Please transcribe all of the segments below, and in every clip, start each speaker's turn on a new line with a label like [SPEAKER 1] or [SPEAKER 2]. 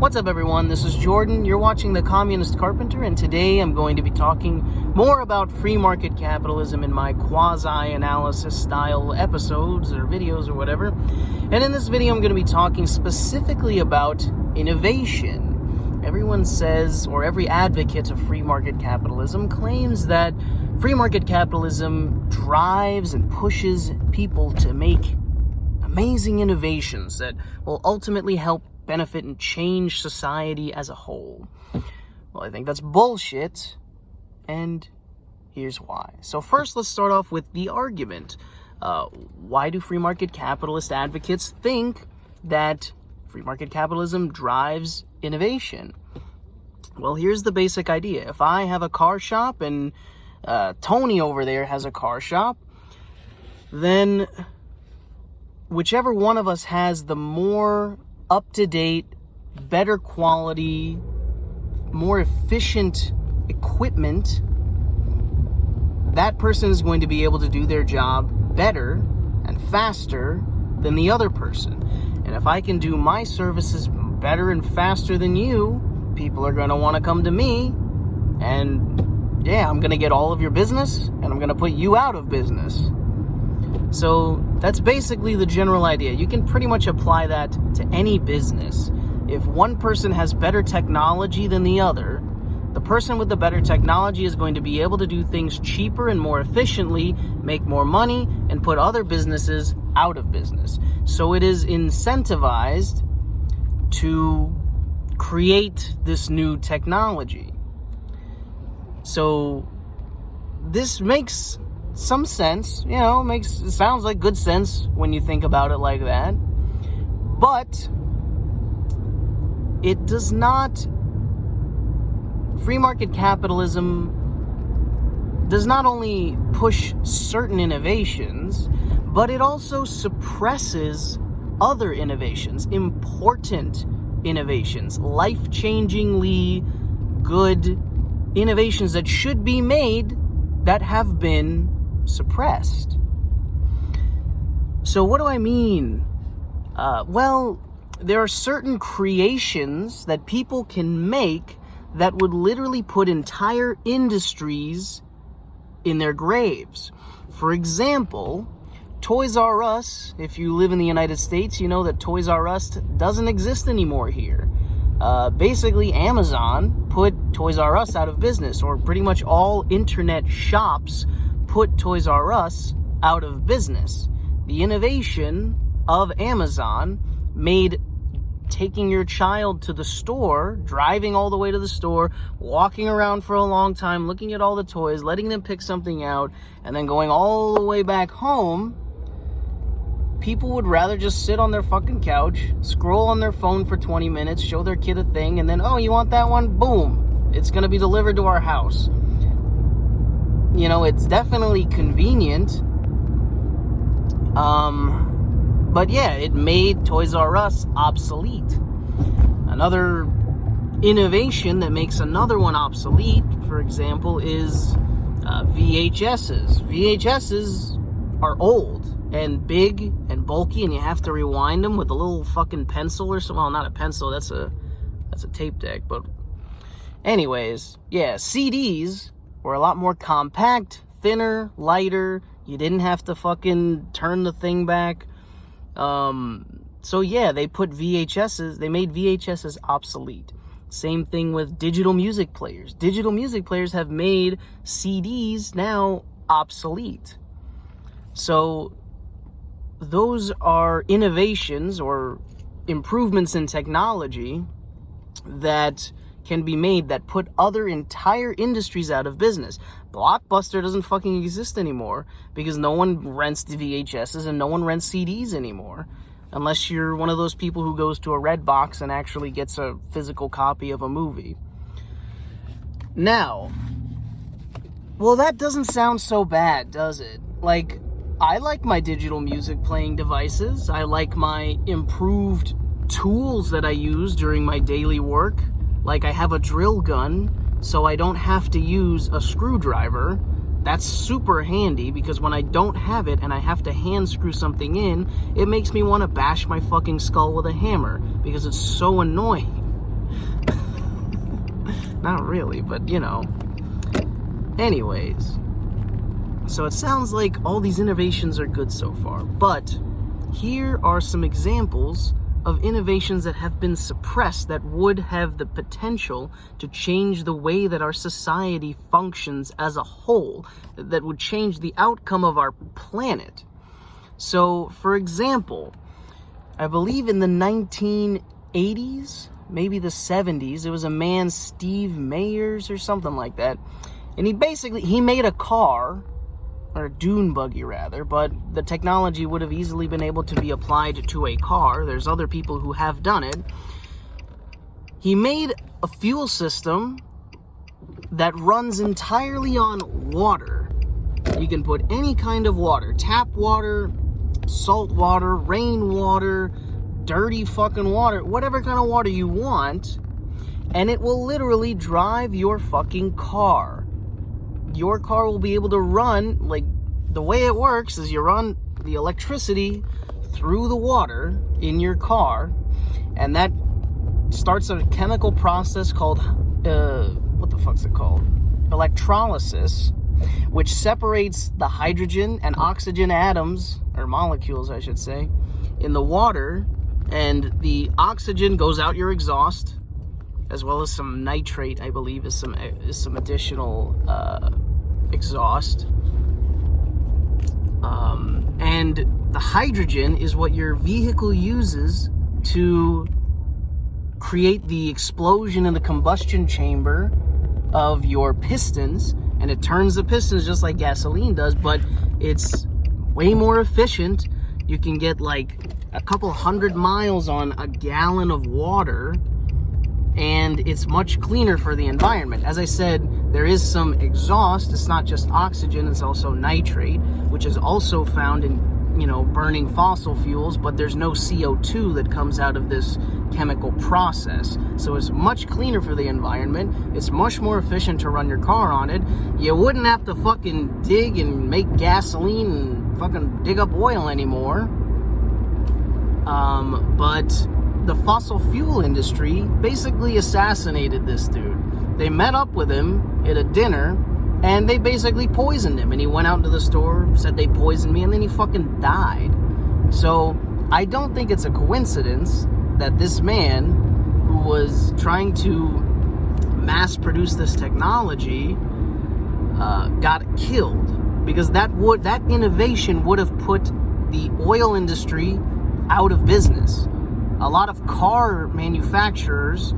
[SPEAKER 1] What's up, everyone? This is Jordan. You're watching The Communist Carpenter, and today I'm going to be talking more about free market capitalism in my quasi-analysis style episodes or videos or whatever. And in this video, I'm going to be talking specifically about innovation. Everyone says, or every advocate of free market capitalism claims that free market capitalism drives and pushes people to make amazing innovations that will ultimately help benefit and change society as a whole. Well, I think that's bullshit, and here's why. So first, let's start off with the argument. Why do free market capitalist advocates think that free market capitalism drives innovation? Well, here's the basic idea. If I have a car shop and Tony over there has a car shop, then whichever one of us has the more up-to-date, better quality, more efficient equipment, that person is going to be able to do their job better and faster than the other person. And if I can do my services better and faster than you, people are going to want to come to me, and yeah, I'm going to get all of your business, and I'm going to put you out of business. So that's basically the general idea. You can pretty much apply that to any business. If one person has better technology than the other, the person with the better technology is going to be able to do things cheaper and more efficiently, make more money, and put other businesses out of business. So it is incentivized to create this new technology. So this makes some sense, sounds like good sense when you think about it like that. But it does not, free market capitalism does not only push certain innovations, but it also suppresses other innovations, important innovations, life-changingly good innovations that should be made that have been suppressed. So what do I mean? Well, there are certain creations that people can make that would literally put entire industries in their graves. For example, Toys R Us, if you live in the United States, you know that Toys R Us doesn't exist anymore here. Basically, Amazon put Toys R Us out of business, or pretty much all internet shops put Toys R Us out of business. The innovation of Amazon made taking your child to the store, driving all the way to the store, walking around for a long time, looking at all the toys, letting them pick something out, and then going all the way back home. People would rather just sit on their fucking couch, scroll on their phone for 20 minutes, show their kid a thing, and then, oh, you want that one? Boom. It's going to be delivered to our house. It's definitely convenient. But yeah, it made Toys R Us obsolete. Another innovation that makes another one obsolete, for example, is VHSs. VHSs are old and big and bulky, and you have to rewind them with a little fucking pencil or something. Well, not a pencil, that's a tape deck, but anyways, yeah, CDs were a lot more compact, thinner, lighter. You didn't have to fucking turn the thing back. So yeah, they made VHSs obsolete. Same thing with digital music players. Digital music players have made CDs now obsolete. So those are innovations or improvements in technology that can be made that put other entire industries out of business. Blockbuster doesn't fucking exist anymore because no one rents the VHSs and no one rents CDs anymore. Unless you're one of those people who goes to a red box and actually gets a physical copy of a movie. Now, well, that doesn't sound so bad, does it? Like, I like my digital music playing devices. I like my improved tools that I use during my daily work. Like, I have a drill gun, so I don't have to use a screwdriver. That's super handy, because when I don't have it and I have to hand screw something in, it makes me want to bash my fucking skull with a hammer, because it's so annoying. Not really, but you know. Anyways, so it sounds like all these innovations are good so far, but here are some examples of innovations that have been suppressed that would have the potential to change the way that our society functions as a whole, that would change the outcome of our planet. So, for example, I believe in the 1980s, maybe the 70s, there was a man, Steve Mayers or something like that, and he made a car, or a dune buggy rather, but the technology would have easily been able to be applied to a car. There's other people who have done it. He made a fuel system that runs entirely on water. You can put any kind of water, tap water, salt water, rainwater, dirty fucking water, whatever kind of water you want, and it will literally drive your fucking car. Your car will be able to run, like, the way it works is you run the electricity through the water in your car, and that starts a chemical process called, what the fuck's it called? Electrolysis, which separates the hydrogen and oxygen atoms, or molecules, I should say, in the water, and the oxygen goes out your exhaust, as well as some nitrate, I believe, is some additional exhaust. And the hydrogen is what your vehicle uses to create the explosion in the combustion chamber of your pistons, and it turns the pistons just like gasoline does, but it's way more efficient. You can get like a couple 100 miles on a gallon of water, and it's much cleaner for the environment. As I said, there is some exhaust. It's not just oxygen, it's also nitrate, which is also found in, burning fossil fuels, but there's no CO2 that comes out of this chemical process. So it's much cleaner for the environment. It's much more efficient to run your car on it. You wouldn't have to fucking dig and make gasoline and fucking dig up oil anymore. But the fossil fuel industry basically assassinated this dude. They met up with him at a dinner, and they basically poisoned him. And he went out into the store, said they poisoned me, and then he fucking died. So I don't think it's a coincidence that this man, who was trying to mass produce this technology, got killed, because that innovation would have put the oil industry out of business. A lot of car manufacturers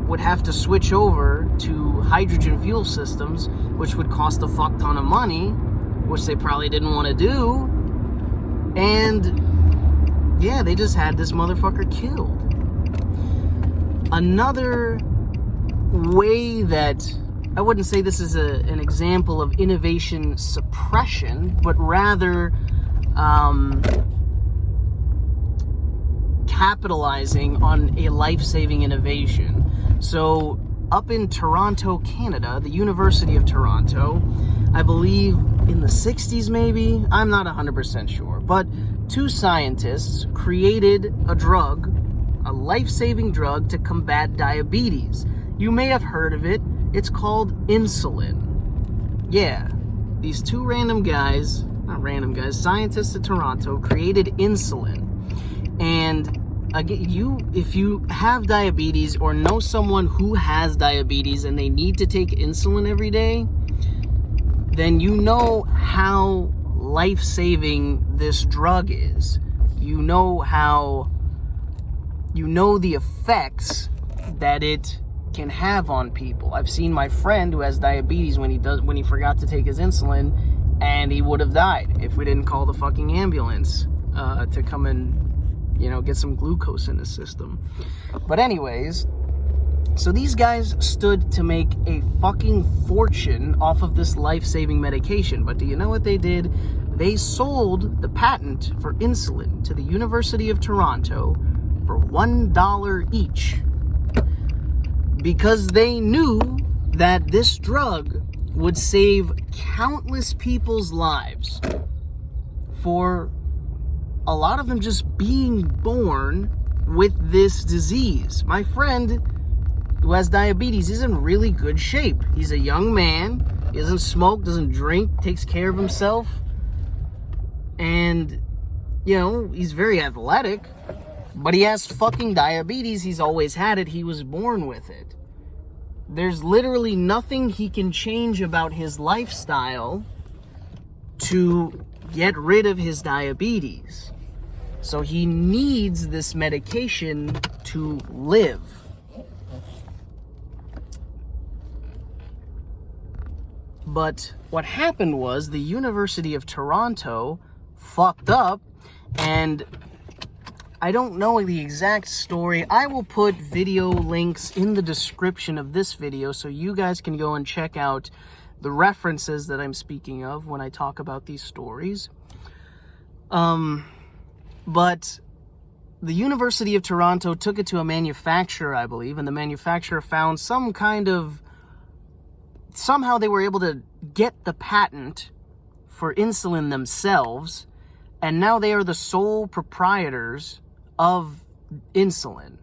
[SPEAKER 1] would have to switch over to hydrogen fuel systems, which would cost a fuck ton of money, which they probably didn't want to do. And yeah, they just had this motherfucker killed. Another way that, I wouldn't say this is an example of innovation suppression, but rather capitalizing on a life-saving innovation. So up in Toronto, Canada, the University of Toronto, I believe in the 60s maybe, I'm not 100% sure, but two scientists created a drug, a life-saving drug to combat diabetes. You may have heard of it. It's called insulin. Yeah, these two scientists at Toronto created insulin. And again, if you have diabetes or know someone who has diabetes and they need to take insulin every day, then you know how life-saving this drug is. You know the effects that it can have on people. I've seen my friend who has diabetes when he forgot to take his insulin, and he would have died if we didn't call the fucking ambulance to come and get some glucose in his system. But anyways, so these guys stood to make a fucking fortune off of this life-saving medication. But do you know what they did? They sold the patent for insulin to the University of Toronto for $1 each, because they knew that this drug would save countless people's lives, for a lot of them just being born with this disease. My friend who has diabetes, is in really good shape. He's a young man. He doesn't smoke, doesn't drink, takes care of himself. And, you know, he's very athletic. But he has fucking diabetes. He's always had it. He was born with it. There's literally nothing he can change about his lifestyle to get rid of his diabetes. So he needs this medication to live. But what happened was the University of Toronto fucked up, and I don't know the exact story. I will put video links in the description of this video so you guys can go and check out the references that I'm speaking of when I talk about these stories. But the University of Toronto took it to a manufacturer, I believe, and the manufacturer found some kind of... Somehow they were able to get the patent for insulin themselves, and now they are the sole proprietors of insulin.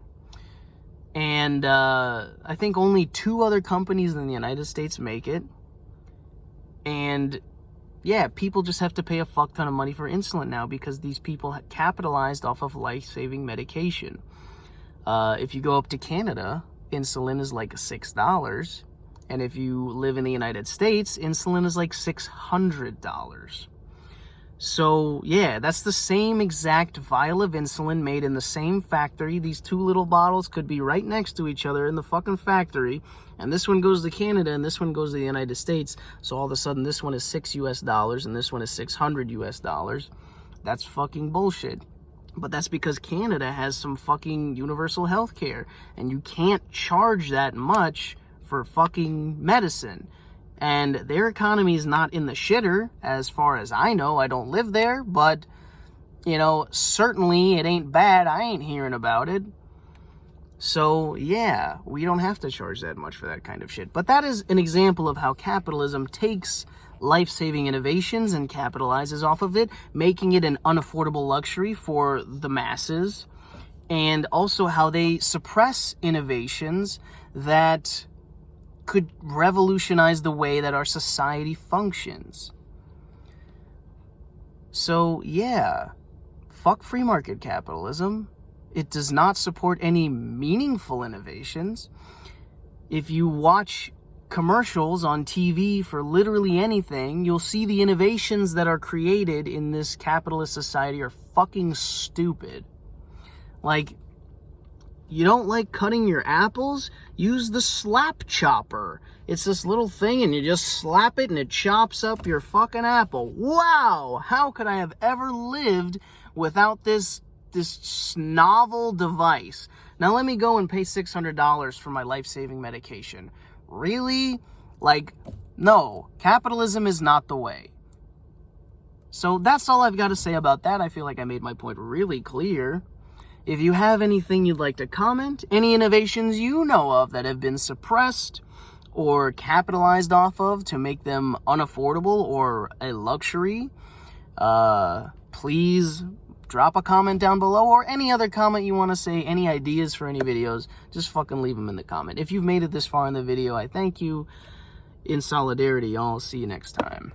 [SPEAKER 1] And I think only 2 other companies in the United States make it. And yeah, people just have to pay a fuck ton of money for insulin now because these people capitalized off of life-saving medication. If you go up to Canada, insulin is like $6. And if you live in the United States, insulin is like $600. So, yeah, that's the same exact vial of insulin made in the same factory. These 2 little bottles could be right next to each other in the fucking factory. And this one goes to Canada and this one goes to the United States. So all of a sudden this one is $6 and this one is $600. That's fucking bullshit. But that's because Canada has some fucking universal health care. And you can't charge that much for fucking medicine. And their economy is not in the shitter, as far as I know. I don't live there, but, you know, certainly it ain't bad. I ain't hearing about it. So, yeah, we don't have to charge that much for that kind of shit. But that is an example of how capitalism takes life-saving innovations and capitalizes off of it, making it an unaffordable luxury for the masses, and also how they suppress innovations that could revolutionize the way that our society functions. So, yeah, fuck free market capitalism. It does not support any meaningful innovations. If you watch commercials on TV for literally anything, you'll see the innovations that are created in this capitalist society are fucking stupid. Like, you don't like cutting your apples? Use the slap chopper. It's this little thing and you just slap it and it chops up your fucking apple. Wow! How could I have ever lived without this novel device? Now let me go and pay $600 for my life-saving medication. Really? Like, no. Capitalism is not the way. So that's all I've got to say about that. I feel like I made my point really clear. If you have anything you'd like to comment, any innovations you know of that have been suppressed or capitalized off of to make them unaffordable or a luxury, please drop a comment down below, or any other comment you want to say, any ideas for any videos, just fucking leave them in the comment. If you've made it this far in the video, I thank you. In solidarity, y'all. See you next time.